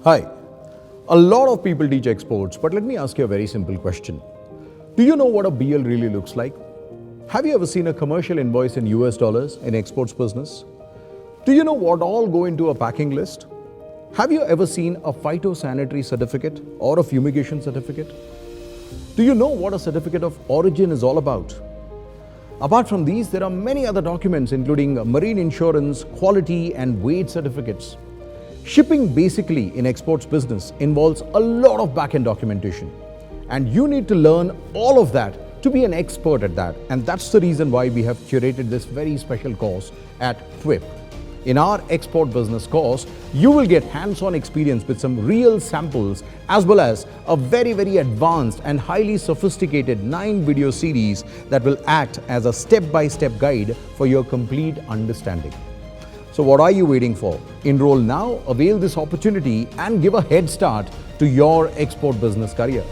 Hi. A lot of people teach exports, but let me ask you a very simple question. Do you know what a BL really looks like? Have you ever seen a commercial invoice in US dollars in exports business? Do you know what all go into a packing list? Have you ever seen a phytosanitary certificate or a fumigation certificate? Do you know what a certificate of origin is all about? Apart from these, there are many other documents including marine insurance, quality and weight certificates. Shipping basically in exports business involves a lot of back-end documentation, and you need to learn all of that to be an expert at that. And that's the reason why we have curated this very special course at PWIP. In our export business course, you will get hands-on experience with some real samples as well as a very advanced and highly sophisticated 9-video series that will act as a step-by-step guide for your complete understanding. So what are you waiting for? Enroll now, avail this opportunity and give a head start to your export business career.